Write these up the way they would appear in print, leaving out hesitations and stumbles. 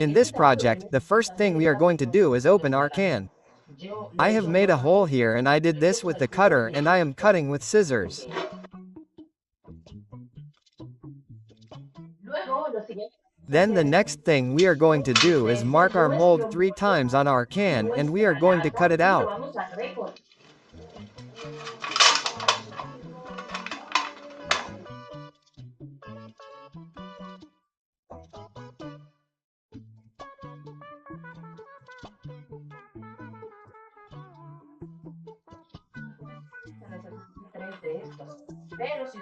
In this project, the first thing we are going to do is open our can. I have made a hole here and I did this with the cutter and I am cutting with scissors. Then the next thing we are going to do is mark our mold 3 times on our can and we are going to cut it out.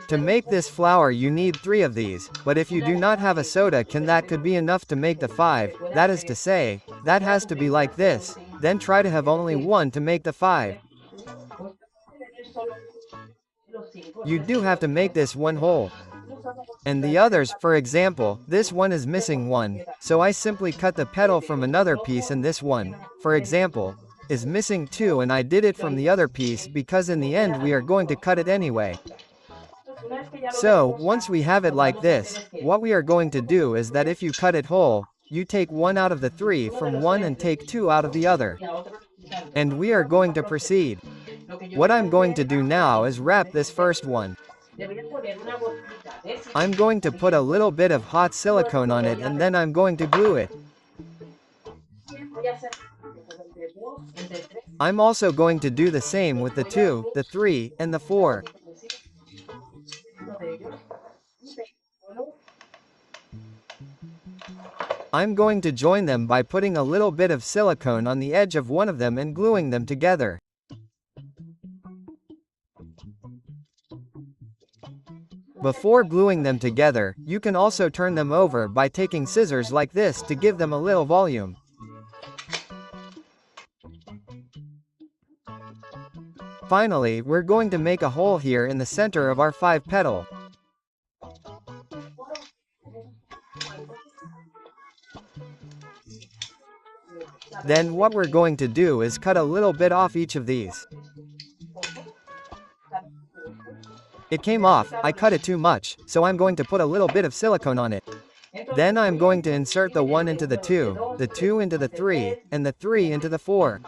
To make this flower you need 3 of these, but if you do not have a soda can that could be enough to make the 5, that is to say, that has to be like this, then try to have only 1 to make the 5. You do have to make this one whole. And the others, for example, this one is missing one, so I simply cut the petal from another piece and this one, for example, is missing 2 and I did it from the other piece because in the end we are going to cut it anyway. So, once we have it like this, what we are going to do is that if you cut it whole, you take 1 out of the 3 from one and take 2 out of the other. And we are going to proceed. What I'm going to do now is wrap this first one. I'm going to put a little bit of hot silicone on it and then I'm going to glue it. I'm also going to do the same with the 2, the 3, and the 4. I'm going to join them by putting a little bit of silicone on the edge of one of them and gluing them together. Before gluing them together, you can also turn them over by taking scissors like this to give them a little volume. Finally, we're going to make a hole here in the center of our 5 petal. Then what we're going to do is cut a little bit off each of these. It came off, I cut it too much, so I'm going to put a little bit of silicone on it. Then I'm going to insert the 1 into the 2 into the 3, and the 3 into the 4.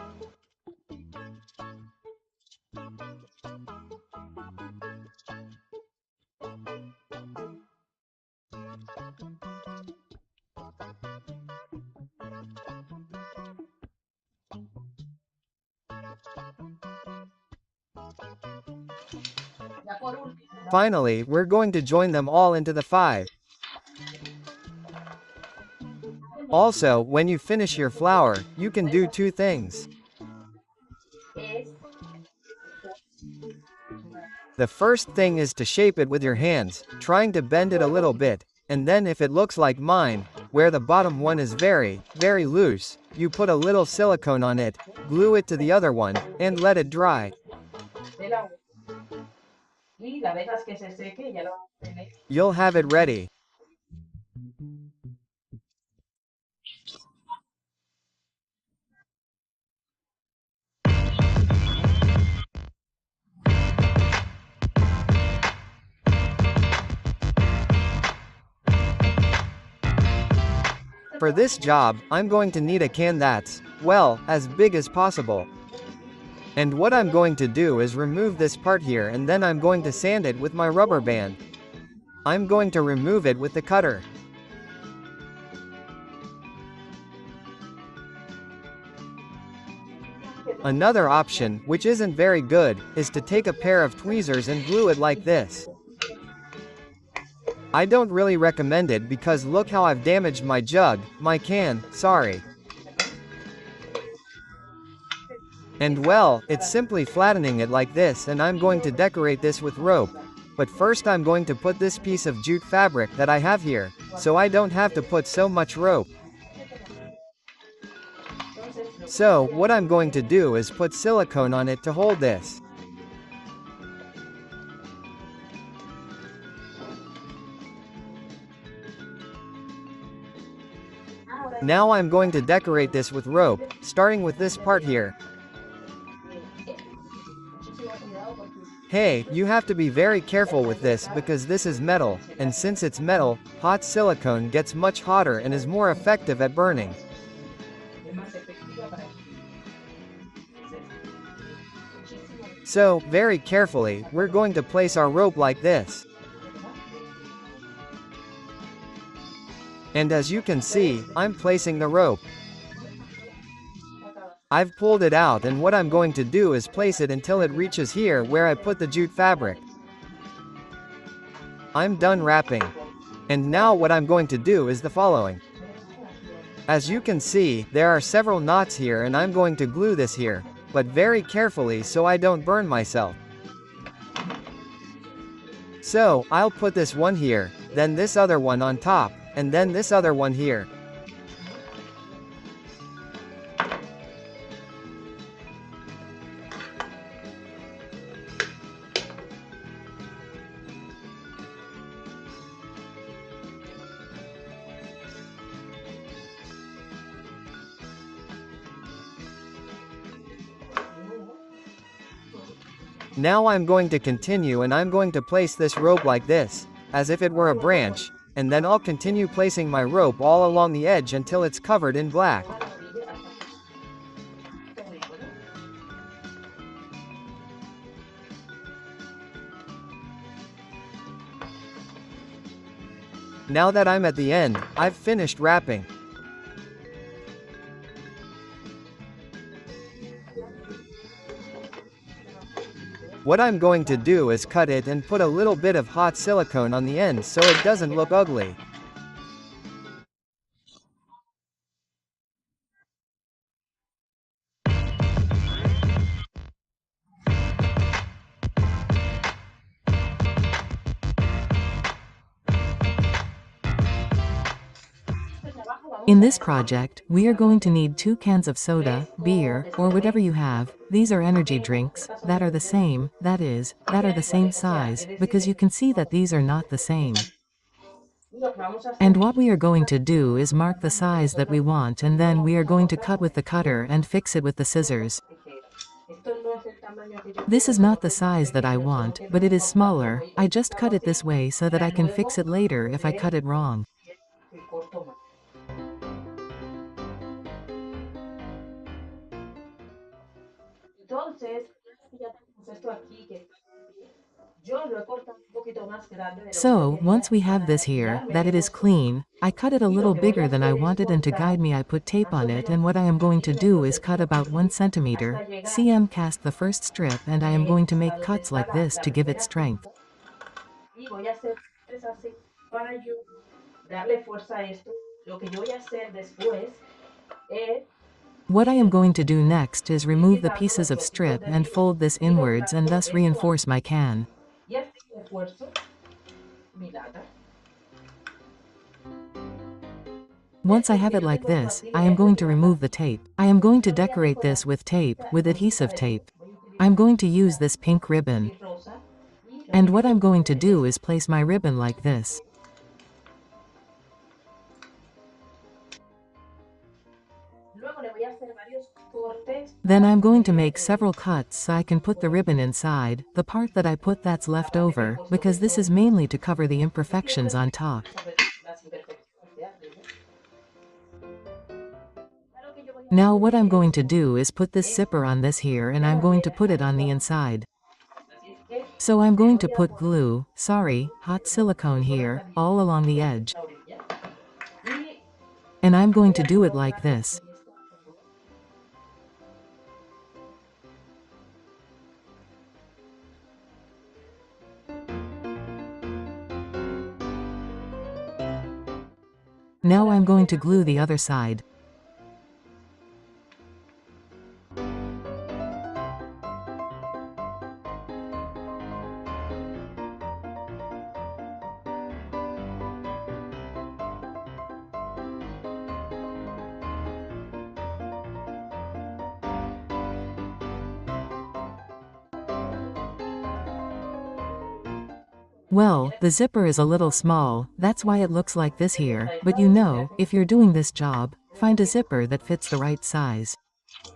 Finally, we're going to join them all into the 5. Also, when you finish your flower, you can do 2 things. The first thing is to shape it with your hands, trying to bend it a little bit, and then if it looks like mine, where the bottom one is very, very loose, you put a little silicone on it, glue it to the other one, and let it dry. You'll have it ready. For this job, I'm going to need a can that's, well, as big as possible. And what I'm going to do is remove this part here and then I'm going to sand it with my rubber band. I'm going to remove it with the cutter. Another option, which isn't very good, is to take a pair of tweezers and glue it like this. I don't really recommend it because look how I've damaged my jug, my can, sorry. And well, it's simply flattening it like this and I'm going to decorate this with rope. But first I'm going to put this piece of jute fabric that I have here, so I don't have to put so much rope. So, what I'm going to do is put silicone on it to hold this. Now I'm going to decorate this with rope, starting with this part here. Hey, you have to be very careful with this because this is metal, and since it's metal, hot silicone gets much hotter and is more effective at burning. So, very carefully, we're going to place our rope like this. And as you can see, I'm placing the rope. I've pulled it out, and what I'm going to do is place it until it reaches here where I put the jute fabric. I'm done wrapping. And now what I'm going to do is the following. As you can see, there are several knots here and I'm going to glue this here, but very carefully so I don't burn myself. So, I'll put this one here, then this other one on top, and then this other one here. Now I'm going to continue and I'm going to place this rope like this, as if it were a branch, and then I'll continue placing my rope all along the edge until it's covered in black. Now that I'm at the end, I've finished wrapping. What I'm going to do is cut it and put a little bit of hot silicone on the end so it doesn't look ugly. In this project, we are going to need 2 cans of soda, beer, or whatever you have. These are energy drinks, that are the same, that is, that are the same size, because you can see that these are not the same. And what we are going to do is mark the size that we want and then we are going to cut with the cutter and fix it with the scissors. This is not the size that I want, but it is smaller. I just cut it this way so that I can fix it later if I cut it wrong. So, once we have this here, that it is clean, I cut it a little bigger than I wanted and to guide me I put tape on it and what I am going to do is cut about 1 centimeter, cm cast the first strip and I am going to make cuts like this to give it strength. What I am going to do next is remove the pieces of strip and fold this inwards and thus reinforce my can. Once I have it like this, I am going to remove the tape. I am going to decorate this with tape, with adhesive tape. I'm going to use this pink ribbon. And what I'm going to do is place my ribbon like this. Then I'm going to make several cuts so I can put the ribbon inside, the part that I put that's left over, because this is mainly to cover the imperfections on top. Now what I'm going to do is put this zipper on this here and I'm going to put it on the inside. So I'm going to put glue, hot silicone here, all along the edge. And I'm going to do it like this. Now I'm going to glue the other side. Well, the zipper is a little small, that's why it looks like this here, but you know, if you're doing this job, find a zipper that fits the right size.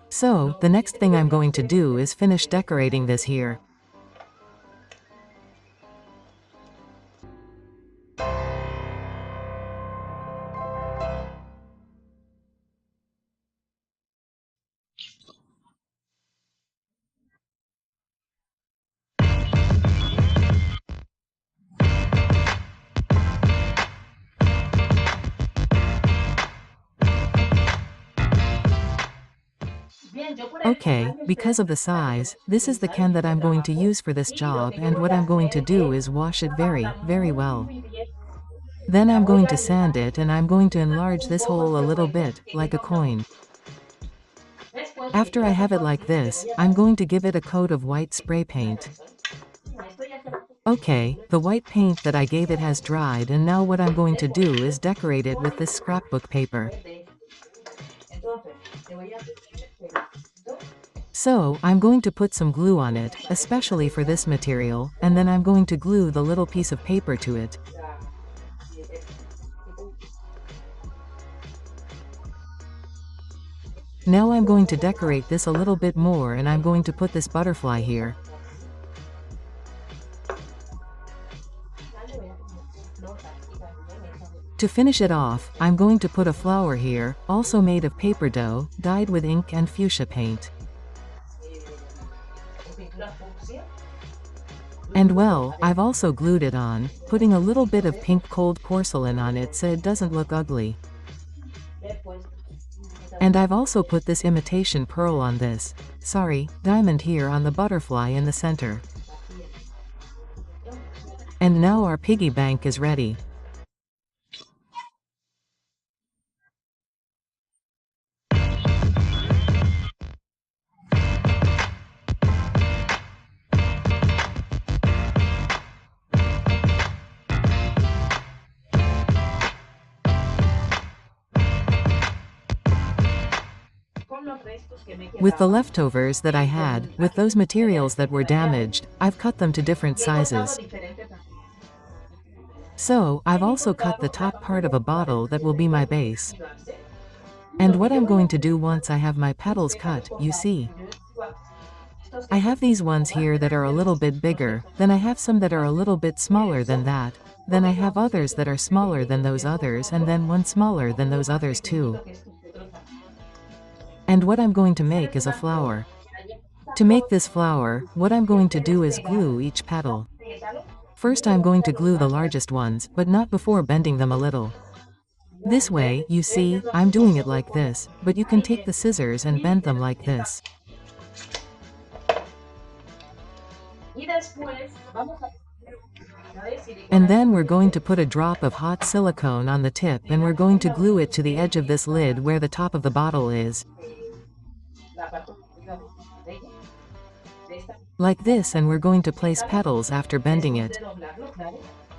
So, the next thing I'm going to do is finish decorating this here. Okay, because of the size, this is the can that I'm going to use for this job, and what I'm going to do is wash it very, very well. Then I'm going to sand it and I'm going to enlarge this hole a little bit, like a coin. After I have it like this, I'm going to give it a coat of white spray paint. Okay, the white paint that I gave it has dried, and now what I'm going to do is decorate it with this scrapbook paper. So, I'm going to put some glue on it, especially for this material, and then I'm going to glue the little piece of paper to it. Now I'm going to decorate this a little bit more, and I'm going to put this butterfly here. To finish it off, I'm going to put a flower here, also made of paper dough, dyed with ink and fuchsia paint. And well, I've also glued it on, putting a little bit of pink cold porcelain on it so it doesn't look ugly. And I've also put this imitation pearl on this, diamond here on the butterfly in the center. And now our piggy bank is ready. With the leftovers that I had, with those materials that were damaged, I've cut them to different sizes. So, I've also cut the top part of a bottle that will be my base. And what I'm going to do once I have my petals cut, you see. I have these ones here that are a little bit bigger, then I have some that are a little bit smaller than that, then I have others that are smaller than those others, and then one smaller than those others too. And what I'm going to make is a flower. To make this flower, what I'm going to do is glue each petal. First I'm going to glue the largest ones, but not before bending them a little. This way, you see, I'm doing it like this, but you can take the scissors and bend them like this. And then we're going to put a drop of hot silicone on the tip, and we're going to glue it to the edge of this lid where the top of the bottle is. Like this, and we're going to place petals after bending it.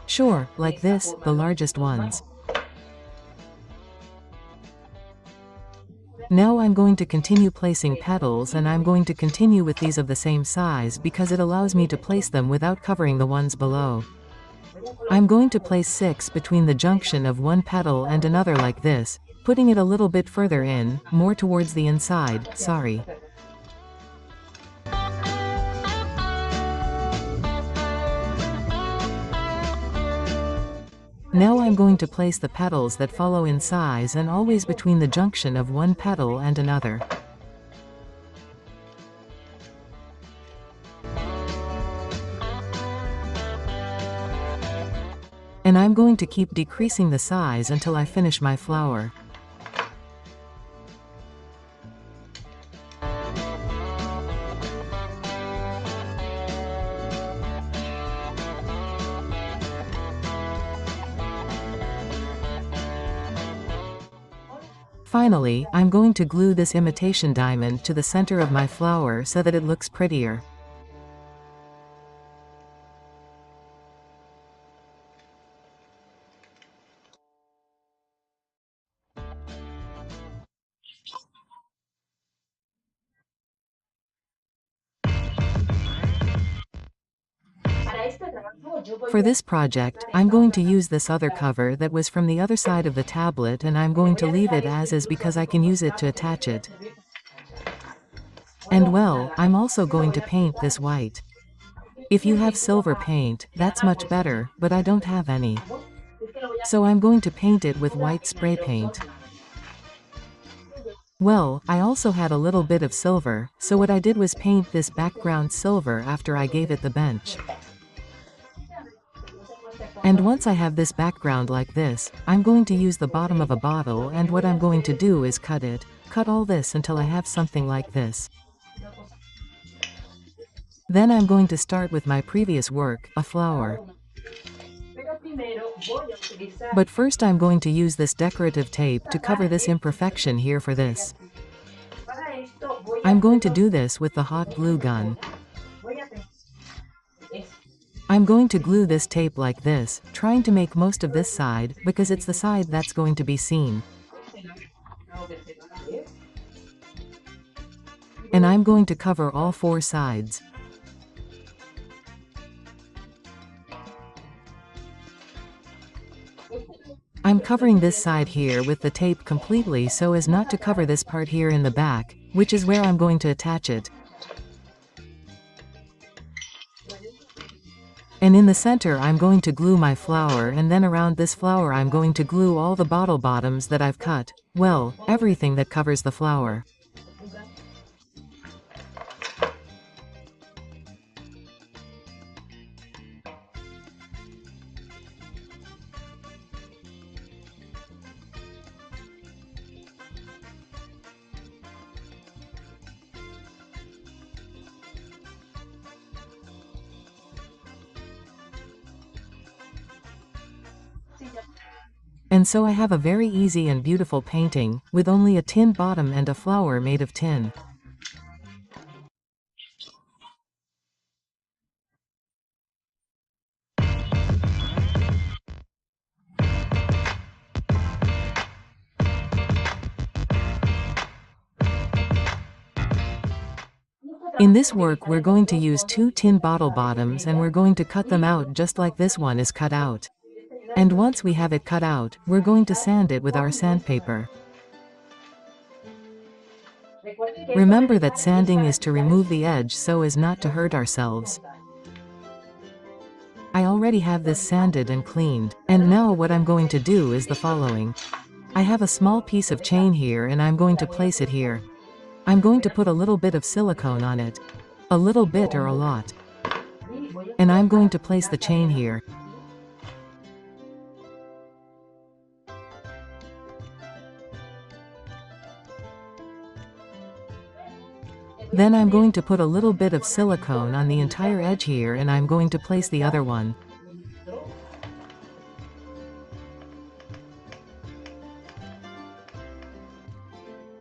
Sure, like this, the largest ones. Now I'm going to continue placing petals, and I'm going to continue with these of the same size because it allows me to place them without covering the ones below. I'm going to place 6 between the junction of one petal and another like this, putting it a little bit further in, more towards the inside, Now I'm going to place the petals that follow in size and always between the junction of one petal and another. And I'm going to keep decreasing the size until I finish my flower. Finally, I'm going to glue this imitation diamond to the center of my flower so that it looks prettier. For this project, I'm going to use this other cover that was from the other side of the tablet, and I'm going to leave it as is because I can use it to attach it. And well, I'm also going to paint this white. If you have silver paint, that's much better, but I don't have any. So I'm going to paint it with white spray paint. Well, I also had a little bit of silver, so what I did was paint this background silver after I gave it the bench. And once I have this background like this, I'm going to use the bottom of a bottle, and what I'm going to do is cut it. cut all this until I have something like this. Then I'm going to start with my previous work, a flower. But first I'm going to use this decorative tape to cover this imperfection here for this. I'm going to do this with the hot glue gun. I'm going to glue this tape like this, trying to make most of this side, because it's the side that's going to be seen. And I'm going to cover all 4 sides. I'm covering this side here with the tape completely so as not to cover this part here in the back, which is where I'm going to attach it. And in the center I'm going to glue my flower, and then around this flower I'm going to glue all the bottle bottoms that I've cut. Well, everything that covers the flower. And so I have a very easy and beautiful painting, with only a tin bottom and a flower made of tin. In this work we're going to use 2 tin bottle bottoms, and we're going to cut them out just like this one is cut out. And once we have it cut out, we're going to sand it with our sandpaper. Remember that sanding is to remove the edge so as not to hurt ourselves. I already have this sanded and cleaned, and now what I'm going to do is the following. I have a small piece of chain here and I'm going to place it here. I'm going to put a little bit of silicone on it. A little bit or a lot. And I'm going to place the chain here. Then I'm going to put a little bit of silicone on the entire edge here, and I'm going to place the other one.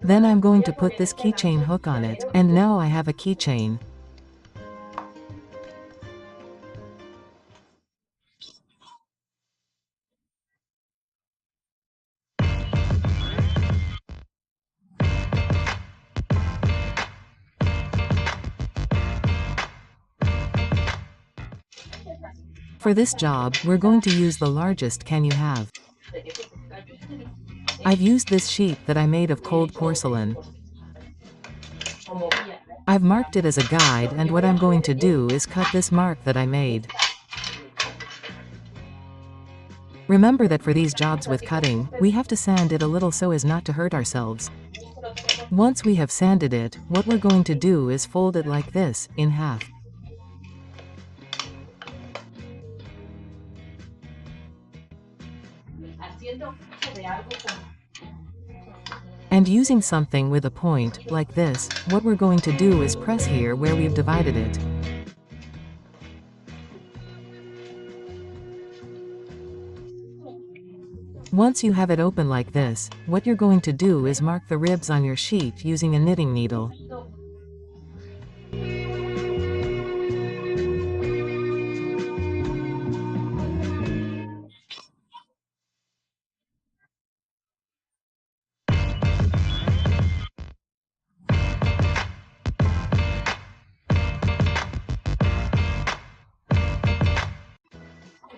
Then I'm going to put this keychain hook on it, and now I have a keychain. For this job, we're going to use the largest can you have. I've used this sheet that I made of cold porcelain. I've marked it as a guide, and what I'm going to do is cut this mark that I made. Remember that for these jobs with cutting, we have to sand it a little so as not to hurt ourselves. Once we have sanded it, what we're going to do is fold it like this, in half. And using something with a point, like this, what we're going to do is press here where we've divided it. Once you have it open like this, what you're going to do is mark the ribs on your sheet using a knitting needle.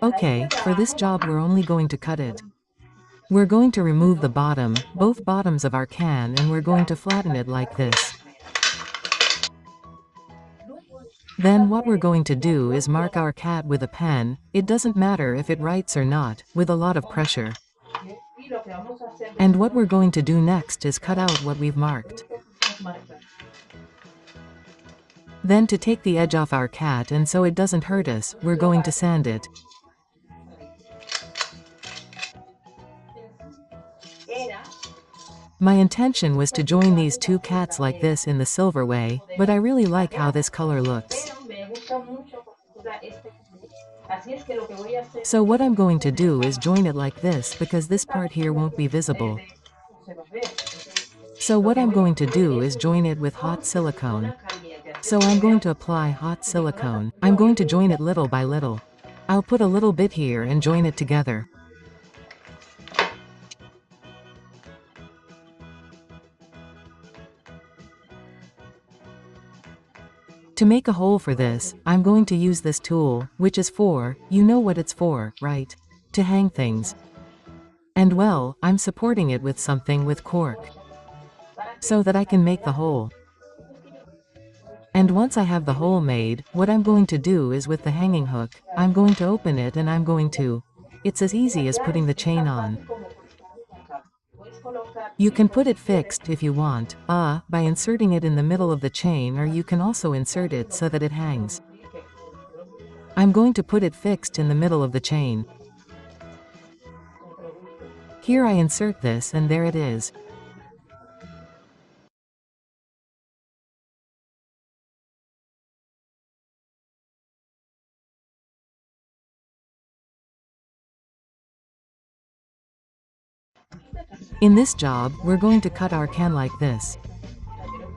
Okay, for this job we're only going to cut it. We're going to remove the bottom, both bottoms of our can, and we're going to flatten it like this. Then what we're going to do is mark our cat with a pen, it doesn't matter if it writes or not, with a lot of pressure. And what we're going to do next is cut out what we've marked. Then to take the edge off our cat and so it doesn't hurt us, we're going to sand it. My intention was to join these two cats like this in the silver way, but I really like how this color looks. So what I'm going to do is join it like this because this part here won't be visible. So what I'm going to do is join it with hot silicone. So I'm going to apply hot silicone. I'm going to join it little by little. I'll put a little bit here and join it together. To make a hole for this, I'm going to use this tool, which is for, you know what it's for, right? To hang things. And well, I'm supporting it with something with cork, so that I can make the hole. And once I have the hole made, what I'm going to do is with the hanging hook, I'm going to open it and I'm going to. It's as easy as putting the chain on. You can put it fixed if you want, by inserting it in the middle of the chain, or you can also insert it so that it hangs. I'm going to put it fixed in the middle of the chain. Here I insert this and there it is. In this job, we're going to cut our can like this.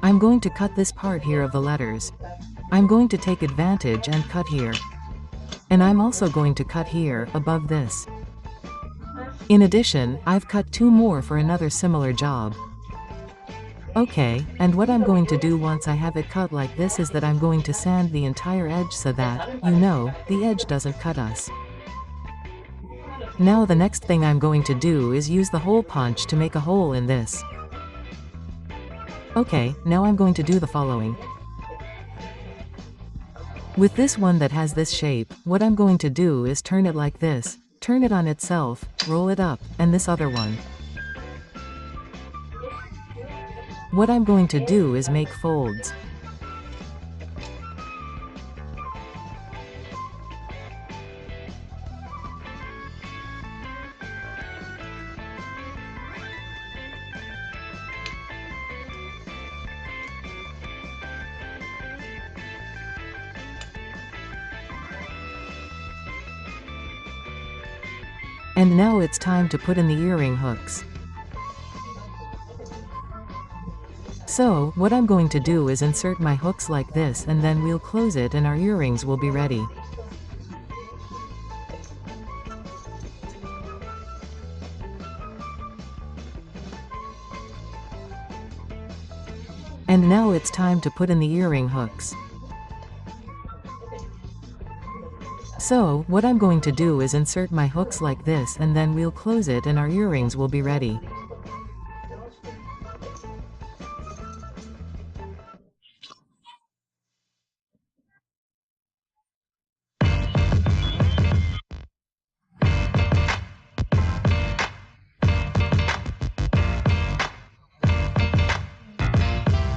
I'm going to cut this part here of the letters. I'm going to take advantage and cut here. And I'm also going to cut here, above this. In addition, I've cut 2 more for another similar job. Okay, and what I'm going to do once I have it cut like this is that I'm going to sand the entire edge so that, you know, the edge doesn't cut us. Now the next thing I'm going to do is use the hole punch to make a hole in this. Okay, now I'm going to do the following. With this one that has this shape, what I'm going to do is turn it like this, turn it on itself, roll it up, and this other one. What I'm going to do is make folds. And now it's time to put in the earring hooks. So, what I'm going to do is insert my hooks like this and then we'll close it and our earrings will be ready. And now it's time to put in the earring hooks. So, what I'm going to do is insert my hooks like this and then we'll close it and our earrings will be ready.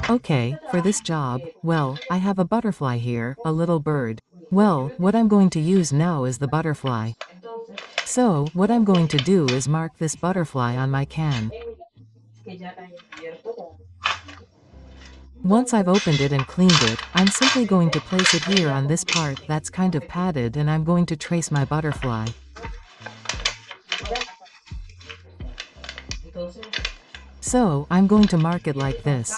Okay, for this job, well, I have a butterfly here, a little bird. Well, what I'm going to use now is the butterfly. So, what I'm going to do is mark this butterfly on my can. Once I've opened it and cleaned it, I'm simply going to place it here on this part that's kind of padded and I'm going to trace my butterfly. So, I'm going to mark it like this.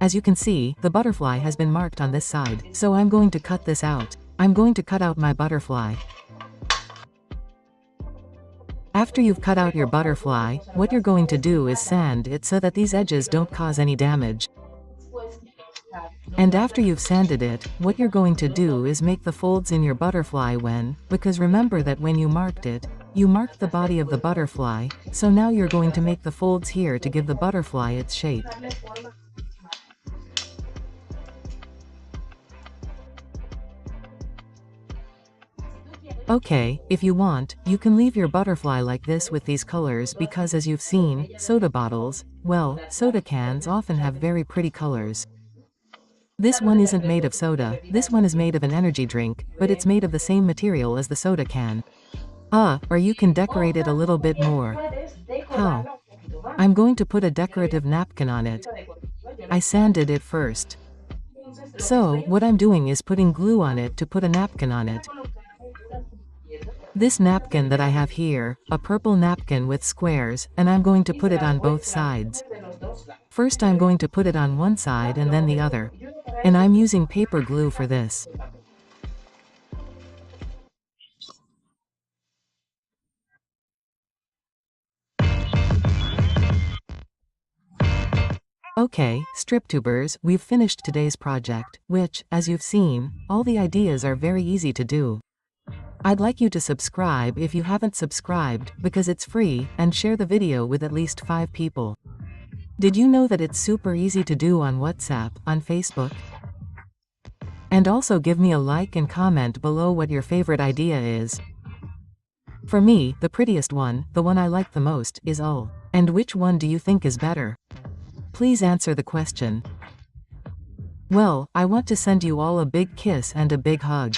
As you can see, the butterfly has been marked on this side, so I'm going to cut this out. I'm going to cut out my butterfly. After you've cut out your butterfly, what you're going to do is sand it so that these edges don't cause any damage. And after you've sanded it, what you're going to do is make the folds in your butterfly because remember that when you marked it, you marked the body of the butterfly, so now you're going to make the folds here to give the butterfly its shape. Okay, if you want, you can leave your butterfly like this with these colors because as you've seen, soda bottles, well, soda cans often have very pretty colors. This one isn't made of soda, this one is made of an energy drink, but it's made of the same material as the soda can. Or you can decorate it a little bit more. How? I'm going to put a decorative napkin on it. I sanded it first. So, what I'm doing is putting glue on it to put a napkin on it. This napkin that I have here, a purple napkin with squares, and I'm going to put it on both sides. First I'm going to put it on one side and then the other. And I'm using paper glue for this. Okay, StripTubers, we've finished today's project, which, as you've seen, all the ideas are very easy to do. I'd like you to subscribe if you haven't subscribed, because it's free, and share the video with at least 5 people. Did you know that it's super easy to do on WhatsApp, on Facebook? And also give me a like and comment below what your favorite idea is. For me, the prettiest one, the one I like the most, is ul. And which one do you think is better? Please answer the question. Well, I want to send you all a big kiss and a big hug.